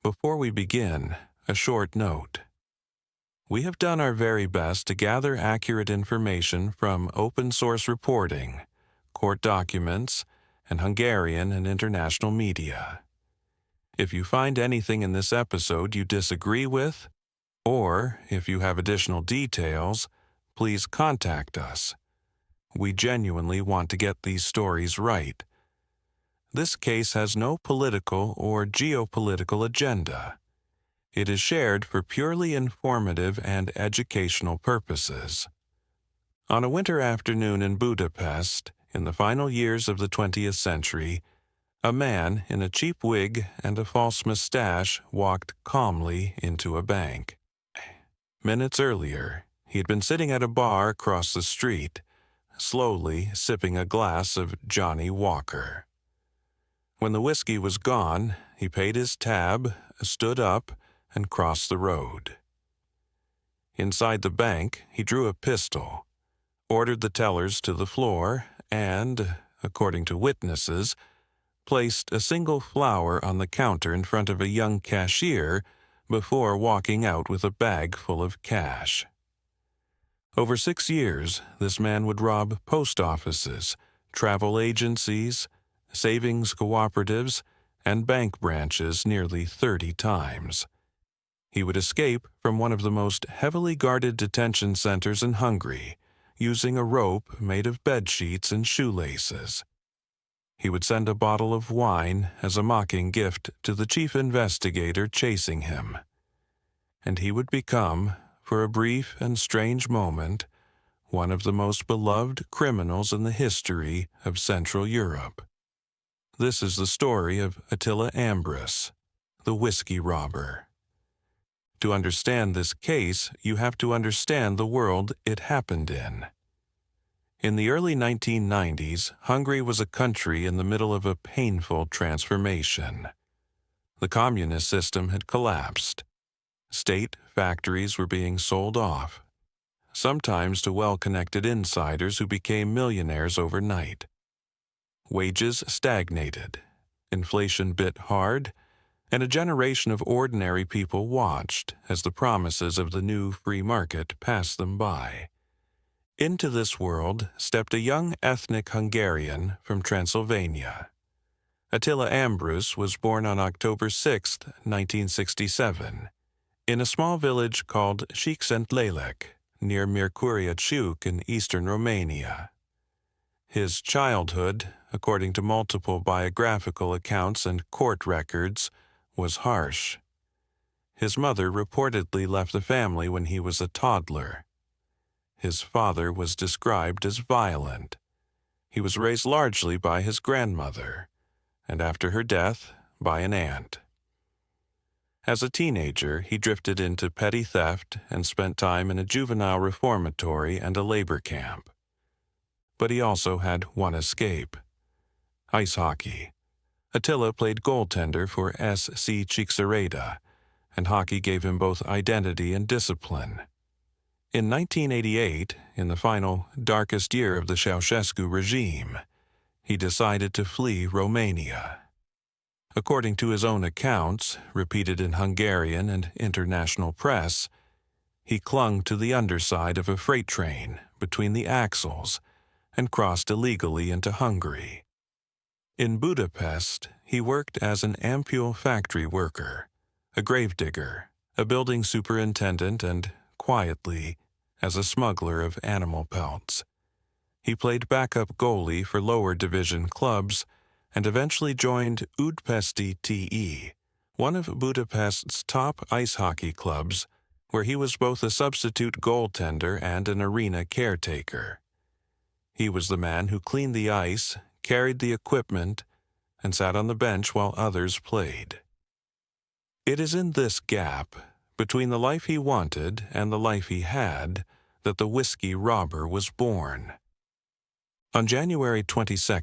Before we begin, a short note. We have done our very best to gather accurate information from open source reporting, court documents, and Hungarian and international media. If you find anything in this episode you disagree with, or if you have additional details, please contact us. We genuinely want to get these stories right. This case has no political or geopolitical agenda. It is shared for purely informative and educational purposes. On a winter afternoon in Budapest, in the final years of the 20th century, a man in a cheap wig and a false mustache walked calmly into a bank. Minutes earlier, he had been sitting at a bar across the street, slowly sipping a glass of Johnnie Walker. When the whiskey was gone, he paid his tab, stood up, and crossed the road. Inside the bank, he drew a pistol, ordered the tellers to the floor, and, according to witnesses, placed a single flower on the counter in front of a young cashier before walking out with a bag full of cash. Over 6 years, this man would rob post offices, travel agencies, savings cooperatives, and bank branches nearly 30 times. He would escape from one of the most heavily guarded detention centers in Hungary, using a rope made of bedsheets and shoelaces. He would send a bottle of wine as a mocking gift to the chief investigator chasing him. And he would become, for a brief and strange moment, one of the most beloved criminals in the history of Central Europe. This is the story of Attila Ambrus, the whiskey robber. To understand this case, you have to understand the world it happened in. In the early 1990s, Hungary was a country in the middle of a painful transformation. The communist system had collapsed. State factories were being sold off, sometimes to well-connected insiders who became millionaires overnight. Wages stagnated, inflation bit hard, and a generation of ordinary people watched as the promises of the new free market passed them by. Into this world stepped a young ethnic Hungarian from Transylvania. Attila Ambrus was born on October 6, 1967, in a small village called Csíkszentlélek, near Miercurea Ciuc in eastern Romania. His childhood, according to multiple biographical accounts and court records, was harsh. His mother reportedly left the family when he was a toddler. His father was described as violent. He was raised largely by his grandmother, and after her death, by an aunt. As a teenager, he drifted into petty theft and spent time in a juvenile reformatory and a labor camp. But he also had one escape: ice hockey. Attila played goaltender for SC Csíkszentlélek, and hockey gave him both identity and discipline. In 1988, in the final, darkest year of the Ceaușescu regime, he decided to flee Romania. According to his own accounts, repeated in Hungarian and international press, he clung to the underside of a freight train between the axles and crossed illegally into Hungary. In Budapest, he worked as an ampule factory worker, a gravedigger, a building superintendent, and, quietly, as a smuggler of animal pelts. He played backup goalie for lower division clubs and eventually joined Újpesti TE, one of Budapest's top ice hockey clubs, where he was both a substitute goaltender and an arena caretaker. He was the man who cleaned the ice, carried the equipment, and sat on the bench while others played. It is in this gap, between the life he wanted and the life he had, that the whiskey robber was born. On January 22,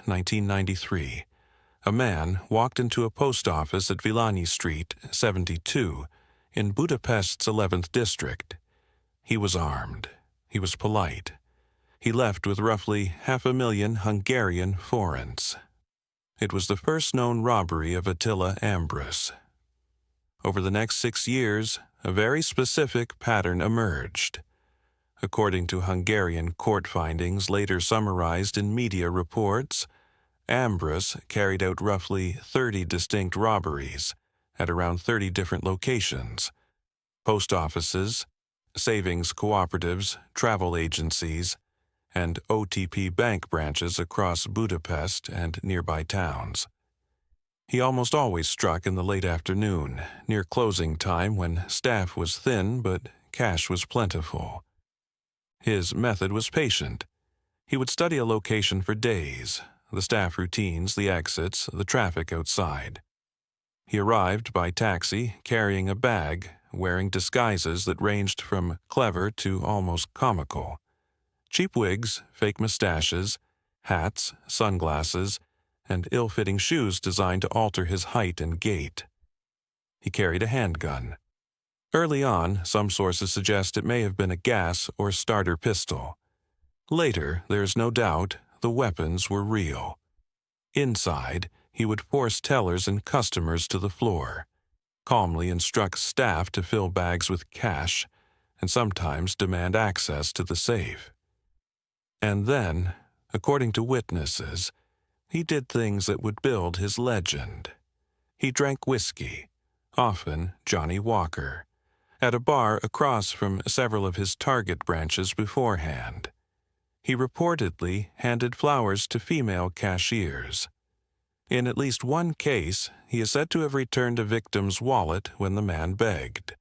1993, a man walked into a post office at Üllői Street, 72, in Budapest's 11th district. He was armed. He was polite. He left with roughly 500,000 Hungarian forints. It was the first known robbery of Attila Ambrus. Over the next 6 years, a very specific pattern emerged. According to Hungarian court findings later summarized in media reports, Ambrus carried out roughly 30 distinct robberies at around 30 different locations: post offices, savings cooperatives, travel agencies, and OTP bank branches across Budapest and nearby towns. He almost always struck in the late afternoon, near closing time when staff was thin but cash was plentiful. His method was patient. He would study a location for days, the staff routines, the exits, the traffic outside. He arrived by taxi carrying a bag, wearing disguises that ranged from clever to almost comical. Cheap wigs, fake moustaches, hats, sunglasses, and ill-fitting shoes designed to alter his height and gait. He carried a handgun. Early on, some sources suggest it may have been a gas or starter pistol. Later, there is no doubt, the weapons were real. Inside, he would force tellers and customers to the floor, calmly instruct staff to fill bags with cash, and sometimes demand access to the safe. And then, according to witnesses, he did things that would build his legend. He drank whiskey, often Johnnie Walker, at a bar across from several of his target branches beforehand. He reportedly handed flowers to female cashiers. In at least one case, he is said to have returned a victim's wallet when the man begged.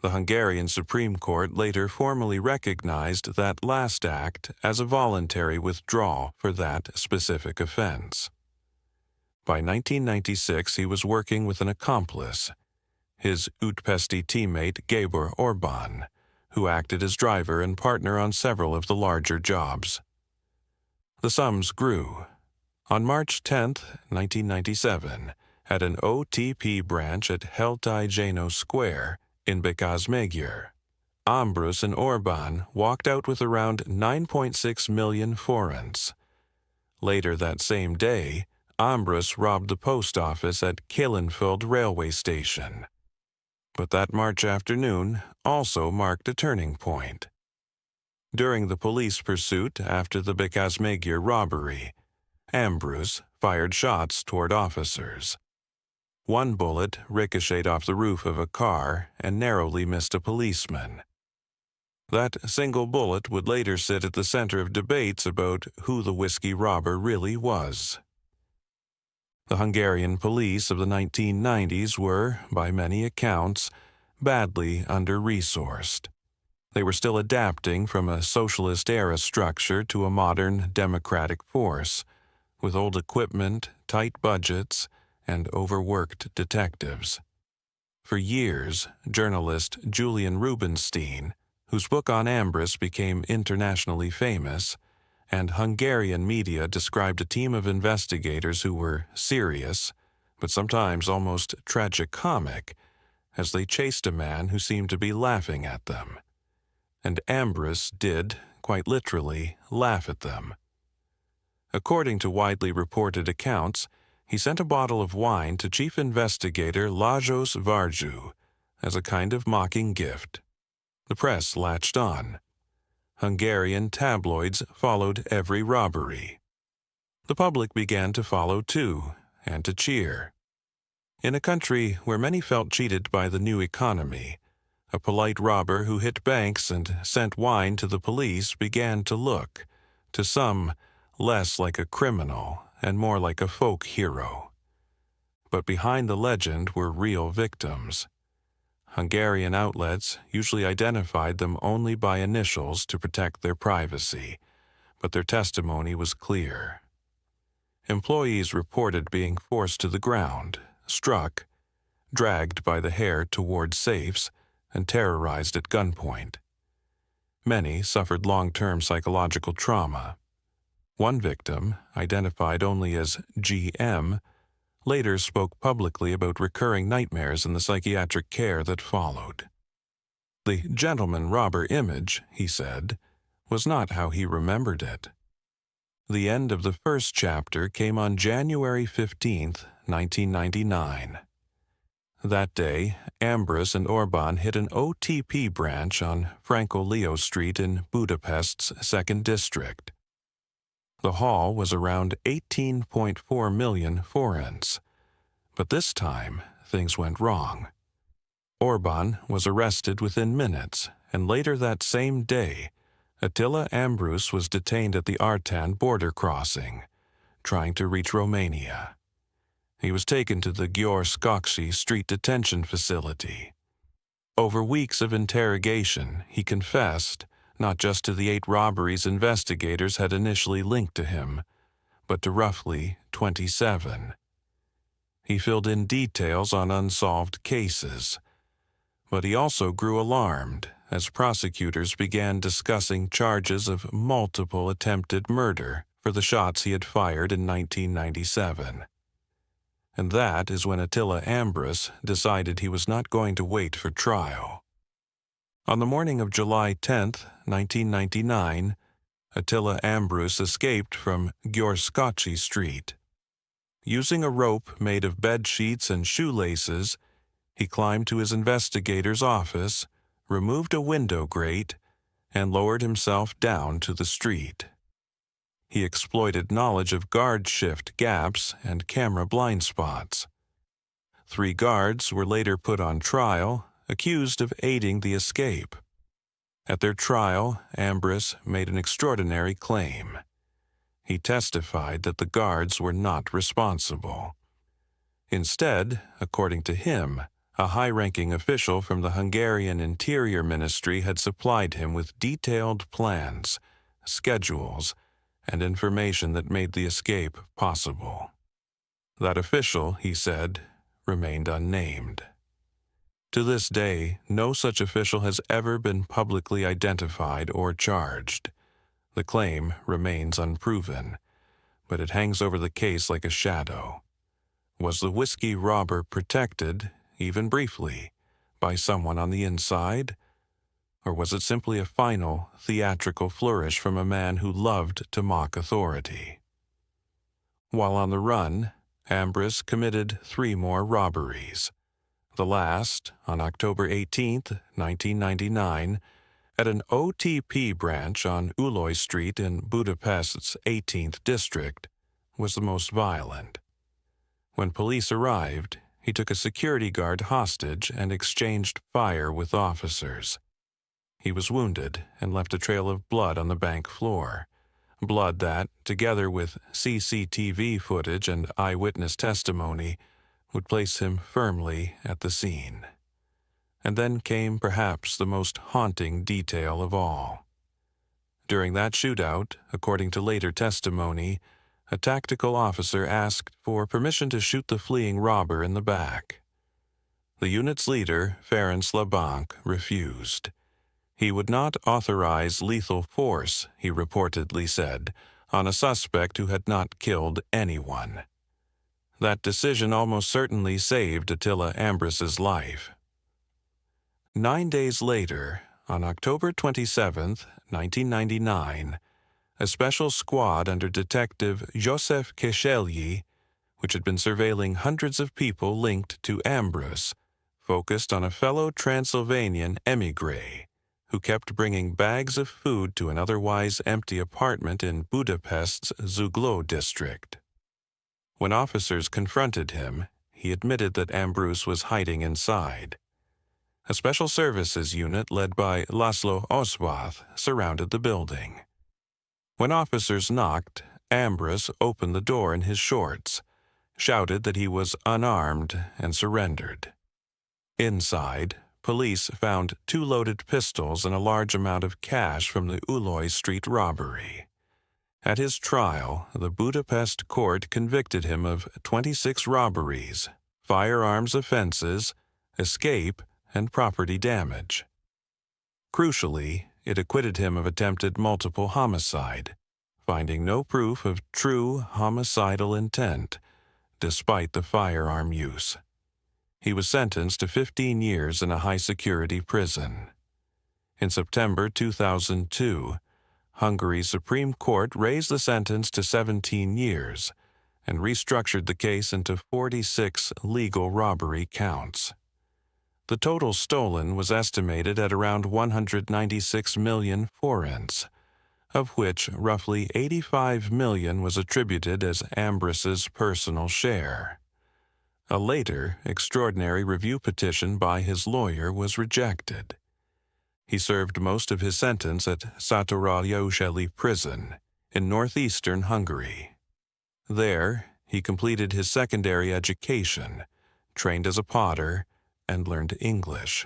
The Hungarian Supreme Court later formally recognized that last act as a voluntary withdrawal for that specific offense. By 1996, he was working with an accomplice, his Útpesti teammate Gábor Orbán, who acted as driver and partner on several of the larger jobs. The sums grew. On March 10, 1997, at an OTP branch at Heltai Square in Békásmegyer, Ambrus and Orbán walked out with around 9.6 million forints. Later that same day, Ambrus robbed the post office at Kélenföld railway station. But that March afternoon also marked a turning point. During the police pursuit after the Békásmegyer robbery, Ambrus fired shots toward officers. One bullet ricocheted off the roof of a car and narrowly missed a policeman. That single bullet would later sit at the center of debates about who the whiskey robber really was. The Hungarian police of the 1990s were, by many accounts, badly under-resourced. They were still adapting from a socialist-era structure to a modern democratic force, with old equipment, tight budgets, and overworked detectives. For years, journalist Julian Rubinstein, whose book on Ambrus became internationally famous, and Hungarian media described a team of investigators who were serious, but sometimes almost tragicomic, as they chased a man who seemed to be laughing at them. And Ambrus did, quite literally, laugh at them. According to widely reported accounts, he sent a bottle of wine to Chief Investigator Lajos Varjú as a kind of mocking gift. The press latched on. Hungarian tabloids followed every robbery. The public began to follow too, and to cheer. In a country where many felt cheated by the new economy, a polite robber who hit banks and sent wine to the police began to look, to some, less like a criminal and more like a folk hero. But behind the legend were real victims. Hungarian outlets usually identified them only by initials to protect their privacy, but their testimony was clear. Employees reported being forced to the ground, struck, dragged by the hair toward safes, and terrorized at gunpoint. Many suffered long-term psychological trauma. One victim, identified only as GM, later spoke publicly about recurring nightmares and the psychiatric care that followed. The gentleman robber image, he said, was not how he remembered it. The end of the first chapter came on January 15, 1999. That day, Ambrus and Orbán hit an OTP branch on Üllői Street in Budapest's 2nd District. The haul was around 18.4 million forints. But this time, things went wrong. Orbán was arrested within minutes, and later that same day, Attila Ambrus was detained at the Ártánd border crossing, trying to reach Romania. He was taken to the Üllői Street detention facility. Over weeks of interrogation, he confessed not just to the 8 robberies investigators had initially linked to him, but to roughly 27. He filled in details on unsolved cases, but he also grew alarmed as prosecutors began discussing charges of multiple attempted murder for the shots he had fired in 1997. And that is when Attila Ambrus decided he was not going to wait for trial. On the morning of July 10, 1999, Attila Ambrus escaped from Üllői Street. Using a rope made of bedsheets and shoelaces, he climbed to his investigator's office, removed a window grate, and lowered himself down to the street. He exploited knowledge of guard shift gaps and camera blind spots. 3 guards were later put on trial, accused of aiding the escape. At their trial, Ambrus made an extraordinary claim. He testified that the guards were not responsible. Instead, according to him, a high-ranking official from the Hungarian Interior Ministry had supplied him with detailed plans, schedules, and information that made the escape possible. That official, he said, remained unnamed. To this day, no such official has ever been publicly identified or charged. The claim remains unproven, but it hangs over the case like a shadow. Was the whiskey robber protected, even briefly, by someone on the inside? Or was it simply a final, theatrical flourish from a man who loved to mock authority? While on the run, Ambrus committed 3 more robberies. The last, on October 18, 1999, at an OTP branch on Üllői Street in Budapest's 18th District, was the most violent. When police arrived, he took a security guard hostage and exchanged fire with officers. He was wounded and left a trail of blood on the bank floor, blood that, together with CCTV footage and eyewitness testimony, would place him firmly at the scene. And then came perhaps the most haunting detail of all. During that shootout, according to later testimony, a tactical officer asked for permission to shoot the fleeing robber in the back. The unit's leader, Ferenc Labanc, refused. He would not authorize lethal force, he reportedly said, on a suspect who had not killed anyone. That decision almost certainly saved Attila Ambrus's life. 9 days later, on October 27, 1999, a special squad under Detective József Keszthely, which had been surveilling hundreds of people linked to Ambrus, focused on a fellow Transylvanian émigré who kept bringing bags of food to an otherwise empty apartment in Budapest's Zugló district. When officers confronted him, he admitted that Ambrus was hiding inside. A special services unit led by László Oswath surrounded the building. When officers knocked, Ambrus opened the door in his shorts, shouted that he was unarmed, and surrendered. Inside, police found 2 loaded pistols and a large amount of cash from the Üllői Street robbery. At his trial, the Budapest court convicted him of 26 robberies, firearms offenses, escape, and property damage. Crucially, it acquitted him of attempted multiple homicide, finding no proof of true homicidal intent, despite the firearm use. He was sentenced to 15 years in a high-security prison. In September 2002, Hungary's Supreme Court raised the sentence to 17 years, and restructured the case into 46 legal robbery counts. The total stolen was estimated at around 196 million forints, of which roughly 85 million was attributed as Ambrus's personal share. A later extraordinary review petition by his lawyer was rejected. He served most of his sentence at Üllői prison in northeastern Hungary. There, he completed his secondary education, trained as a potter, and learned English.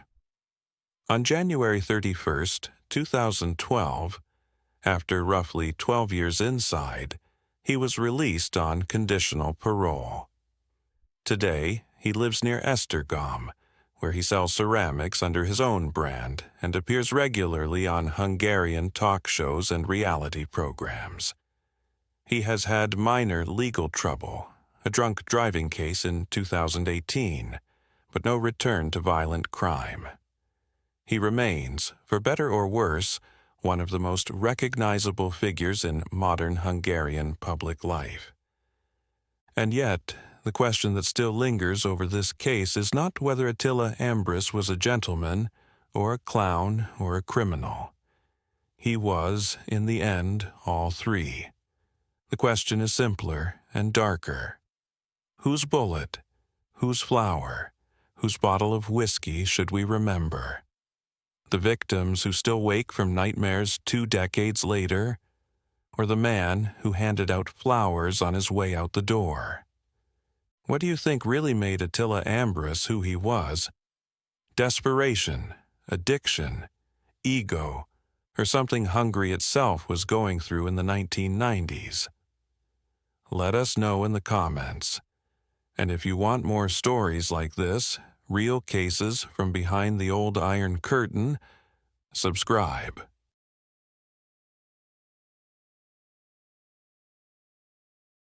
On January 31, 2012, after roughly 12 years inside, he was released on conditional parole. Today, he lives near Esztergom, where he sells ceramics under his own brand and appears regularly on Hungarian talk shows and reality programs. He has had minor legal trouble, a drunk driving case in 2018, but no return to violent crime. He remains, for better or worse, one of the most recognizable figures in modern Hungarian public life. And yet, the question that still lingers over this case is not whether Attila Ambrus was a gentleman, or a clown, or a criminal. He was, in the end, all three. The question is simpler and darker. Whose bullet, whose flower, whose bottle of whiskey should we remember? The victims who still wake from nightmares 2 decades later, or the man who handed out flowers on his way out the door? What do you think really made Attila Ambrus who he was? Desperation, addiction, ego, or something Hungary itself was going through in the 1990s? Let us know in the comments. And if you want more stories like this, real cases from behind the old Iron Curtain, subscribe.